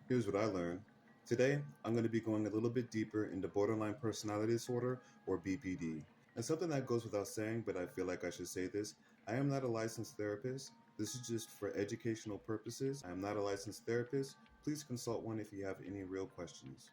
Here's what I learned. Today, I'm going to be going a little bit deeper into borderline personality disorder, or BPD. And something that goes without saying, but I feel like I should say this, I am not a licensed therapist. This is just for educational purposes. I am not a licensed therapist. Please consult one if you have any real questions.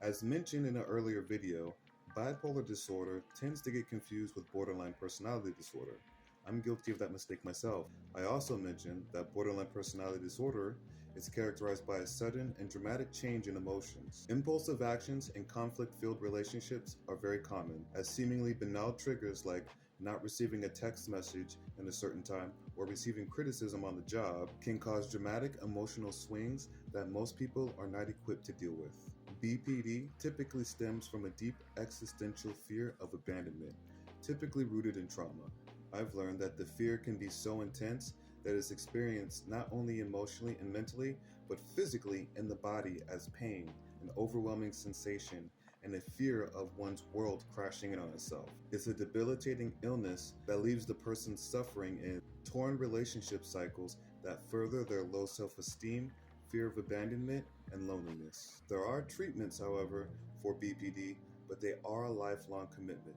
As mentioned in an earlier video, bipolar disorder tends to get confused with borderline personality disorder. I'm guilty of that mistake myself. I also mentioned that borderline personality disorder is characterized by a sudden and dramatic change in emotions. Impulsive actions and conflict-filled relationships are very common, as seemingly banal triggers like not receiving a text message in a certain time or receiving criticism on the job can cause dramatic emotional swings that most people are not equipped to deal with. BPD typically stems from a deep existential fear of abandonment, typically rooted in trauma. I've learned that the fear can be so intense that it's experienced not only emotionally and mentally, but physically in the body as pain, an overwhelming sensation, and a fear of one's world crashing in on itself. It's a debilitating illness that leaves the person suffering in torn relationship cycles that further their low self-esteem, fear of abandonment, and loneliness. There are treatments, however, for BPD, but they are a lifelong commitment.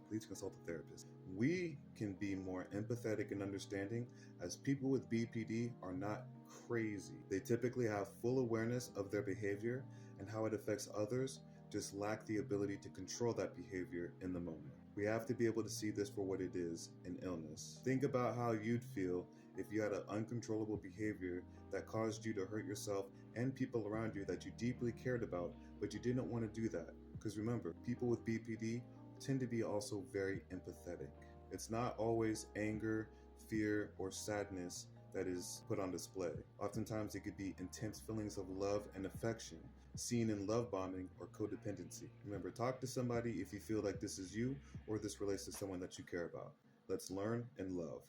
Please consult a therapist. We can be more empathetic and understanding, as people with BPD are not crazy. They typically have full awareness of their behavior and how it affects others, just lack the ability to control that behavior in the moment. We have to be able to see this for what it is, an illness. Think about how you'd feel if you had an uncontrollable behavior that caused you to hurt yourself and people around you that you deeply cared about, but you didn't want to do that. Because remember, people with BPD tend to be also very empathetic. It's not always anger, fear, or sadness that is put on display. Oftentimes it could be intense feelings of love and affection, seen in love bombing or codependency. Remember, talk to somebody if you feel like this is you or this relates to someone that you care about. Let's learn and love.